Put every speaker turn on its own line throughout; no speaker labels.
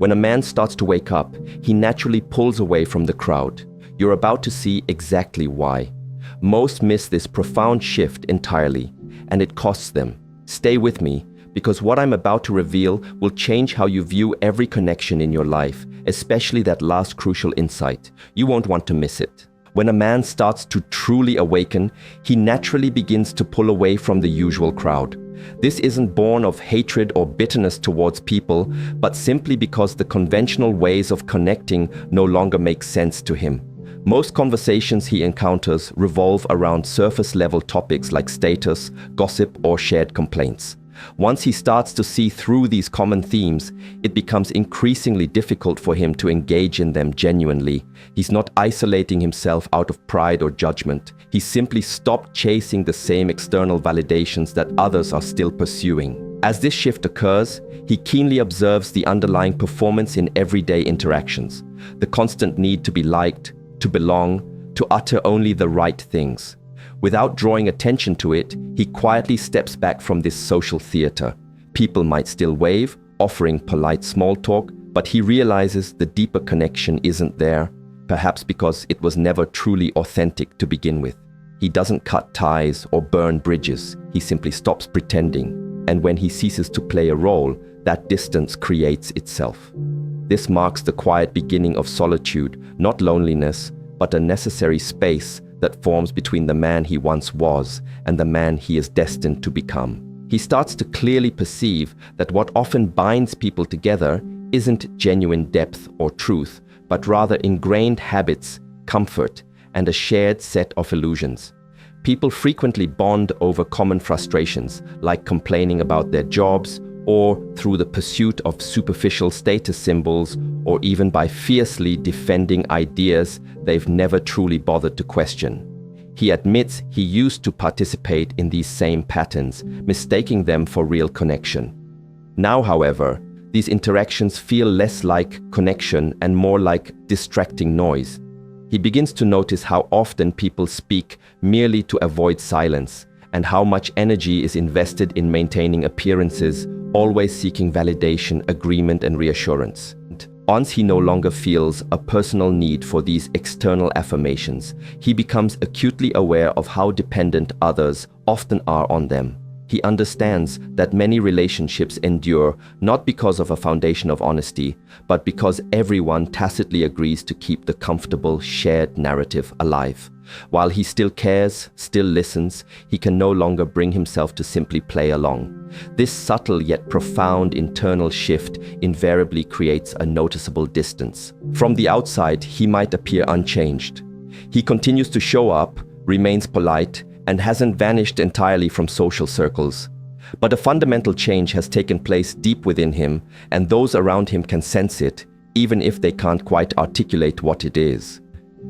When a man starts to wake up, he naturally pulls away from the crowd. You're about to see exactly why. Most miss this profound shift entirely, and it costs them. Stay with me, because what I'm about to reveal will change how you view every connection in your life, especially that last crucial insight. You won't want to miss it. When a man starts to truly awaken, he naturally begins to pull away from the usual crowd. This isn't born of hatred or bitterness towards people, but simply because the conventional ways of connecting no longer make sense to him. Most conversations he encounters revolve around surface-level topics like status, gossip, or shared complaints. Once he starts to see through these common themes, it becomes increasingly difficult for him to engage in them genuinely. He's not isolating himself out of pride or judgment. He simply stopped chasing the same external validations that others are still pursuing. As this shift occurs, he keenly observes the underlying performance in everyday interactions, the constant need to be liked, to belong, to utter only the right things. Without drawing attention to it, he quietly steps back from this social theater. People might still wave, offering polite small talk, but he realizes the deeper connection isn't there, perhaps because it was never truly authentic to begin with. He doesn't cut ties or burn bridges, he simply stops pretending, and when he ceases to play a role, that distance creates itself. This marks the quiet beginning of solitude, not loneliness, but a necessary space that forms between the man he once was and the man he is destined to become. He starts to clearly perceive that what often binds people together isn't genuine depth or truth, but rather ingrained habits, comfort, and a shared set of illusions. People frequently bond over common frustrations, like complaining about their jobs, or through the pursuit of superficial status symbols, or even by fiercely defending ideas they've never truly bothered to question. He admits he used to participate in these same patterns, mistaking them for real connection. Now, however, these interactions feel less like connection and more like distracting noise. He begins to notice how often people speak merely to avoid silence, and how much energy is invested in maintaining appearances, always seeking validation, agreement, and reassurance. Once he no longer feels a personal need for these external affirmations, he becomes acutely aware of how dependent others often are on them. He understands that many relationships endure not because of a foundation of honesty, but because everyone tacitly agrees to keep the comfortable, shared narrative alive. While he still cares, still listens, he can no longer bring himself to simply play along. This subtle yet profound internal shift invariably creates a noticeable distance. From the outside, he might appear unchanged. He continues to show up, remains polite, and hasn't vanished entirely from social circles. But a fundamental change has taken place deep within him, and those around him can sense it, even if they can't quite articulate what it is.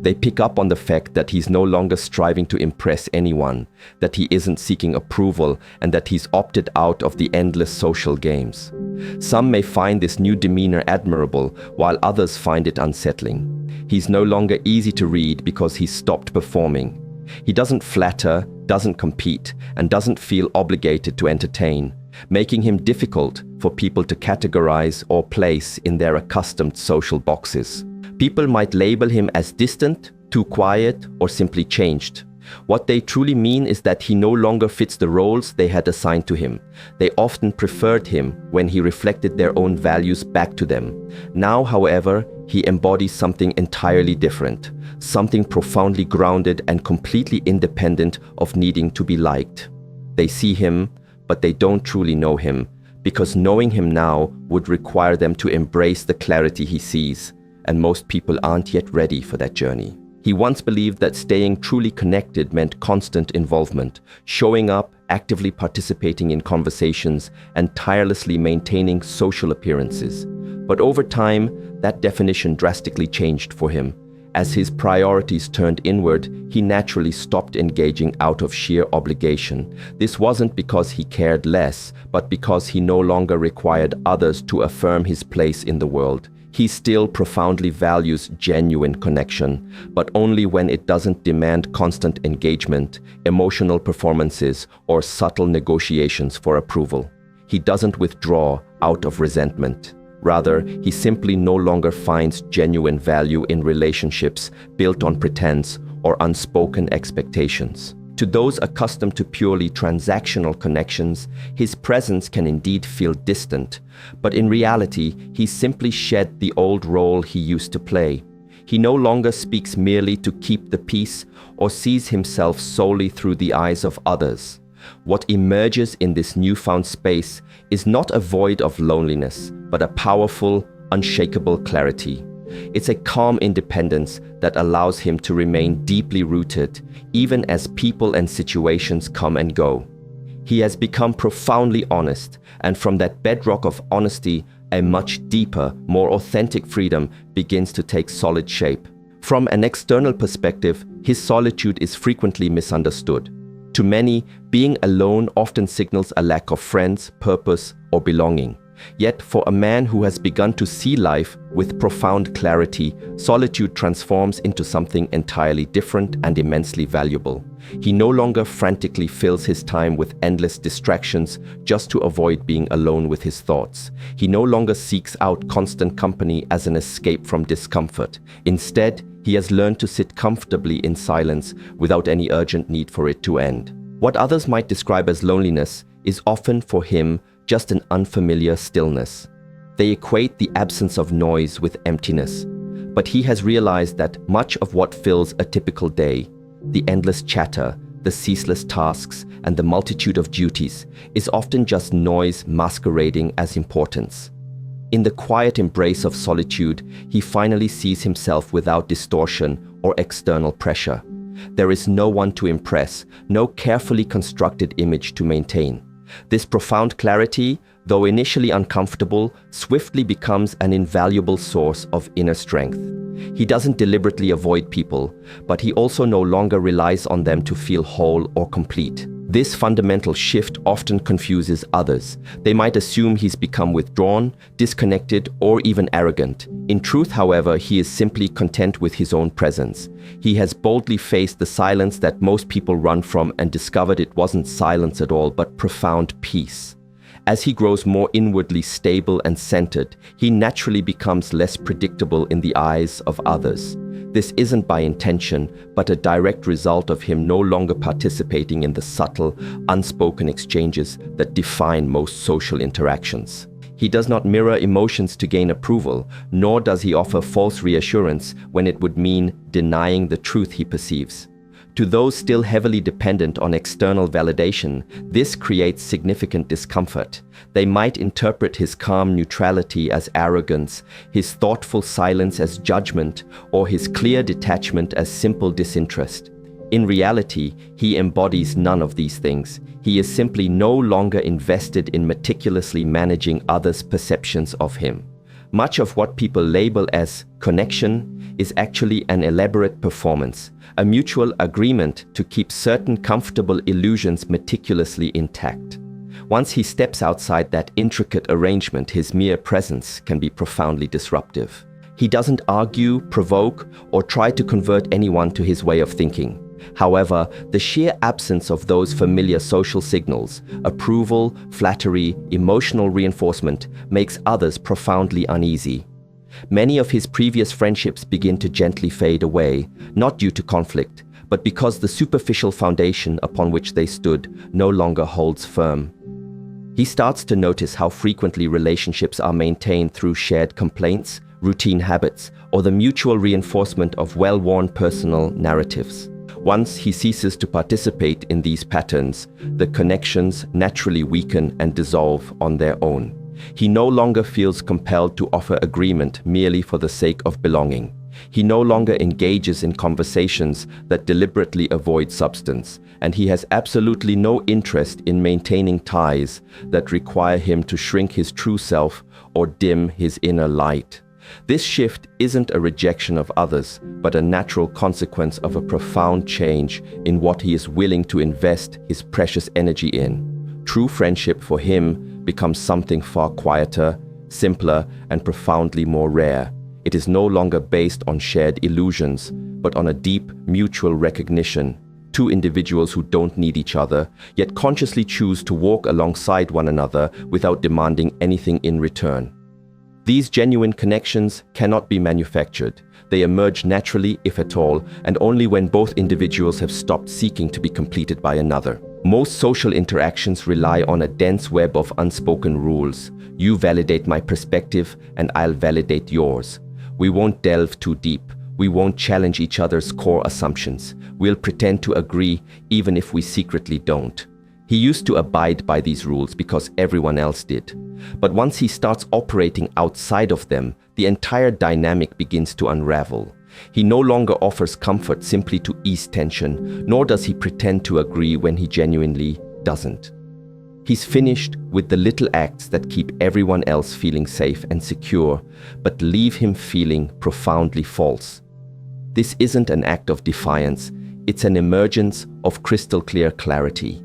They pick up on the fact that he's no longer striving to impress anyone, that he isn't seeking approval, and that he's opted out of the endless social games. Some may find this new demeanor admirable, while others find it unsettling. He's no longer easy to read because he's stopped performing. He doesn't flatter, doesn't compete, and doesn't feel obligated to entertain, making him difficult for people to categorize or place in their accustomed social boxes. People might label him as distant, too quiet, or simply changed. What they truly mean is that he no longer fits the roles they had assigned to him. They often preferred him when he reflected their own values back to them. Now, however, he embodies something entirely different, something profoundly grounded and completely independent of needing to be liked. They see him, but they don't truly know him, because knowing him now would require them to embrace the clarity he sees, and most people aren't yet ready for that journey. He once believed that staying truly connected meant constant involvement, showing up, actively participating in conversations, and tirelessly maintaining social appearances. But over time, that definition drastically changed for him. As his priorities turned inward, he naturally stopped engaging out of sheer obligation. This wasn't because he cared less, but because he no longer required others to affirm his place in the world. He still profoundly values genuine connection, but only when it doesn't demand constant engagement, emotional performances, or subtle negotiations for approval. He doesn't withdraw out of resentment. Rather, he simply no longer finds genuine value in relationships built on pretense or unspoken expectations. To those accustomed to purely transactional connections, his presence can indeed feel distant, but in reality, he simply shed the old role he used to play. He no longer speaks merely to keep the peace or sees himself solely through the eyes of others. What emerges in this newfound space is not a void of loneliness, but a powerful, unshakable clarity. It's a calm independence that allows him to remain deeply rooted, even as people and situations come and go. He has become profoundly honest, and from that bedrock of honesty, a much deeper, more authentic freedom begins to take solid shape. From an external perspective, his solitude is frequently misunderstood. To many, being alone often signals a lack of friends, purpose, or belonging. Yet, for a man who has begun to see life with profound clarity, solitude transforms into something entirely different and immensely valuable. He no longer frantically fills his time with endless distractions just to avoid being alone with his thoughts. He no longer seeks out constant company as an escape from discomfort. Instead, he has learned to sit comfortably in silence without any urgent need for it to end. What others might describe as loneliness is often for him just an unfamiliar stillness. They equate the absence of noise with emptiness, but he has realized that much of what fills a typical day, the endless chatter, the ceaseless tasks, and the multitude of duties, is often just noise masquerading as importance. In the quiet embrace of solitude, he finally sees himself without distortion or external pressure. There is no one to impress, no carefully constructed image to maintain. This profound clarity, though initially uncomfortable, swiftly becomes an invaluable source of inner strength. He doesn't deliberately avoid people, but he also no longer relies on them to feel whole or complete. This fundamental shift often confuses others. They might assume he's become withdrawn, disconnected, or even arrogant. In truth, however, he is simply content with his own presence. He has boldly faced the silence that most people run from and discovered it wasn't silence at all, but profound peace. As he grows more inwardly stable and centered, he naturally becomes less predictable in the eyes of others. This isn't by intention, but a direct result of him no longer participating in the subtle, unspoken exchanges that define most social interactions. He does not mirror emotions to gain approval, nor does he offer false reassurance when it would mean denying the truth he perceives. To those still heavily dependent on external validation, this creates significant discomfort. They might interpret his calm neutrality as arrogance, his thoughtful silence as judgment, or his clear detachment as simple disinterest. In reality, he embodies none of these things. He is simply no longer invested in meticulously managing others' perceptions of him. Much of what people label as connection is actually an elaborate performance, a mutual agreement to keep certain comfortable illusions meticulously intact. Once he steps outside that intricate arrangement, his mere presence can be profoundly disruptive. He doesn't argue, provoke, or try to convert anyone to his way of thinking. However, the sheer absence of those familiar social signals, approval, flattery, emotional reinforcement, makes others profoundly uneasy. Many of his previous friendships begin to gently fade away, not due to conflict, but because the superficial foundation upon which they stood no longer holds firm. He starts to notice how frequently relationships are maintained through shared complaints, routine habits, or the mutual reinforcement of well-worn personal narratives. Once he ceases to participate in these patterns, the connections naturally weaken and dissolve on their own. He no longer feels compelled to offer agreement merely for the sake of belonging. He no longer engages in conversations that deliberately avoid substance, and he has absolutely no interest in maintaining ties that require him to shrink his true self or dim his inner light. This shift isn't a rejection of others, but a natural consequence of a profound change in what he is willing to invest his precious energy in. True friendship for him becomes something far quieter, simpler, and profoundly more rare. It is no longer based on shared illusions, but on a deep mutual recognition. Two individuals who don't need each other, yet consciously choose to walk alongside one another without demanding anything in return. These genuine connections cannot be manufactured. They emerge naturally, if at all, and only when both individuals have stopped seeking to be completed by another. Most social interactions rely on a dense web of unspoken rules. You validate my perspective, and I'll validate yours. We won't delve too deep. We won't challenge each other's core assumptions. We'll pretend to agree, even if we secretly don't. He used to abide by these rules because everyone else did. But once he starts operating outside of them, the entire dynamic begins to unravel. He no longer offers comfort simply to ease tension, nor does he pretend to agree when he genuinely doesn't. He's finished with the little acts that keep everyone else feeling safe and secure, but leave him feeling profoundly false. This isn't an act of defiance, it's an emergence of crystal clear clarity.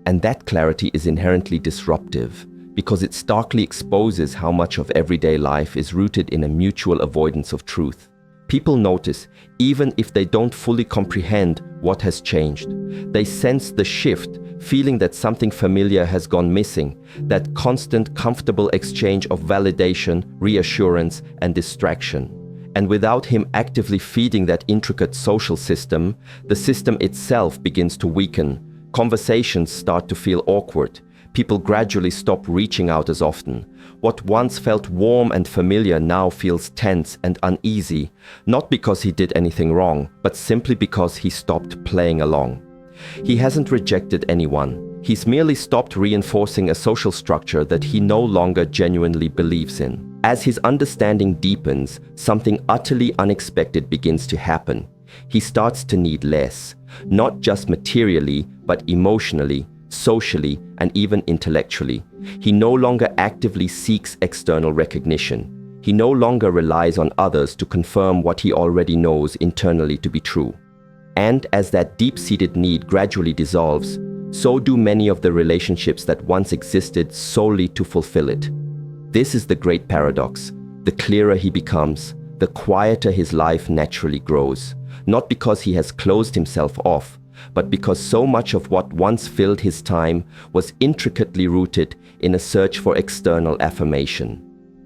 And that clarity is inherently disruptive, because it starkly exposes how much of everyday life is rooted in a mutual avoidance of truth. People notice, even if they don't fully comprehend what has changed. They sense the shift, feeling that something familiar has gone missing, that constant, comfortable exchange of validation, reassurance, and distraction. And without him actively feeding that intricate social system, the system itself begins to weaken. Conversations start to feel awkward. People gradually stop reaching out as often. What once felt warm and familiar now feels tense and uneasy, not because he did anything wrong, but simply because he stopped playing along. He hasn't rejected anyone. He's merely stopped reinforcing a social structure that he no longer genuinely believes in. As his understanding deepens, something utterly unexpected begins to happen. He starts to need less, not just materially, but emotionally, socially, and even intellectually. He no longer actively seeks external recognition. He no longer relies on others to confirm what he already knows internally to be true. And as that deep-seated need gradually dissolves, so do many of the relationships that once existed solely to fulfill it. This is the great paradox. The clearer he becomes, the quieter his life naturally grows. Not because he has closed himself off, but because so much of what once filled his time was intricately rooted in a search for external affirmation.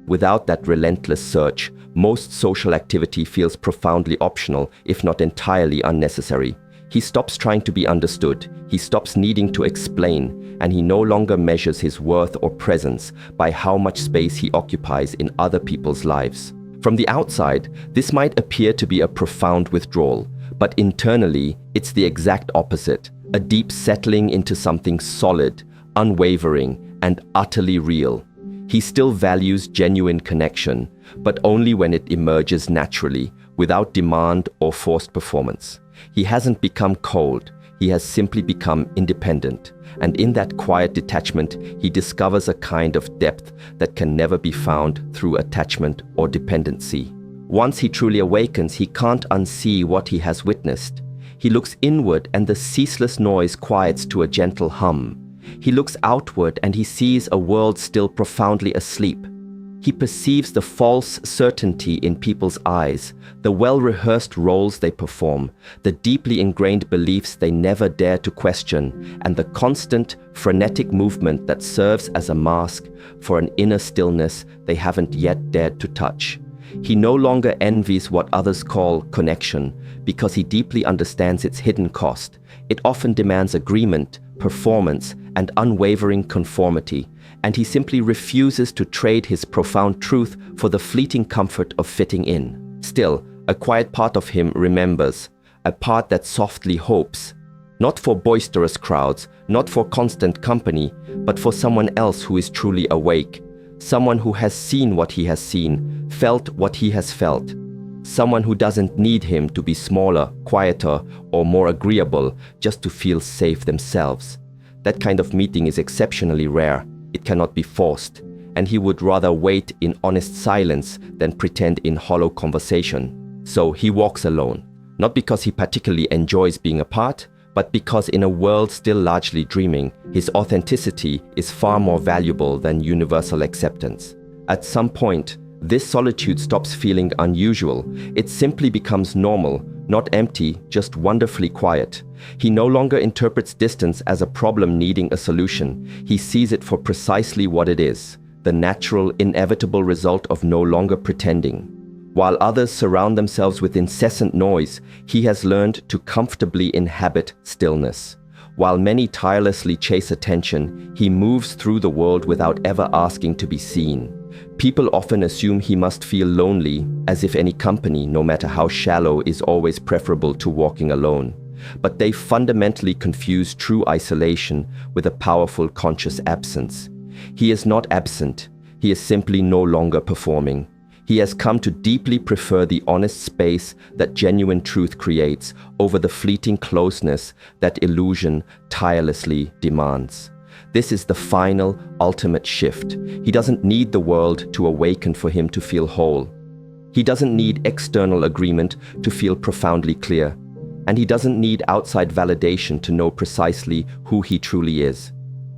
Without that relentless search, most social activity feels profoundly optional, if not entirely unnecessary. He stops trying to be understood, he stops needing to explain, and he no longer measures his worth or presence by how much space he occupies in other people's lives. From the outside, this might appear to be a profound withdrawal, but internally, it's the exact opposite, a deep settling into something solid, unwavering, and utterly real. He still values genuine connection, but only when it emerges naturally, without demand or forced performance. He hasn't become cold, he has simply become independent. And in that quiet detachment, he discovers a kind of depth that can never be found through attachment or dependency. Once he truly awakens, he can't unsee what he has witnessed. He looks inward and the ceaseless noise quiets to a gentle hum. He looks outward and he sees a world still profoundly asleep. He perceives the false certainty in people's eyes, the well-rehearsed roles they perform, the deeply ingrained beliefs they never dare to question, and the constant, frenetic movement that serves as a mask for an inner stillness they haven't yet dared to touch. He no longer envies what others call connection, because he deeply understands its hidden cost. It often demands agreement, performance, and unwavering conformity, and he simply refuses to trade his profound truth for the fleeting comfort of fitting in. Still, a quiet part of him remembers, a part that softly hopes, not for boisterous crowds, not for constant company, but for someone else who is truly awake, someone who has seen what he has seen, felt what he has felt, someone who doesn't need him to be smaller, quieter, or more agreeable just to feel safe themselves. That kind of meeting is exceptionally rare. It cannot be forced, and he would rather wait in honest silence than pretend in hollow conversation. So he walks alone, not because he particularly enjoys being apart, but because in a world still largely dreaming, his authenticity is far more valuable than universal acceptance. At some point, this solitude stops feeling unusual. It simply becomes normal, not empty, just wonderfully quiet. He no longer interprets distance as a problem needing a solution. He sees it for precisely what it is, the natural, inevitable result of no longer pretending. While others surround themselves with incessant noise, he has learned to comfortably inhabit stillness. While many tirelessly chase attention, he moves through the world without ever asking to be seen. People often assume he must feel lonely, as if any company, no matter how shallow, is always preferable to walking alone. But they fundamentally confuse true isolation with a powerful conscious absence. He is not absent, he is simply no longer performing. He has come to deeply prefer the honest space that genuine truth creates over the fleeting closeness that illusion tirelessly demands. This is the final, ultimate shift. He doesn't need the world to awaken for him to feel whole. He doesn't need external agreement to feel profoundly clear. And he doesn't need outside validation to know precisely who he truly is.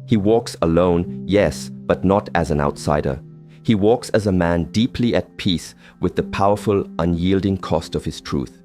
He walks alone, yes, but not as an outsider. He walks as a man deeply at peace with the powerful, unyielding cost of his truth.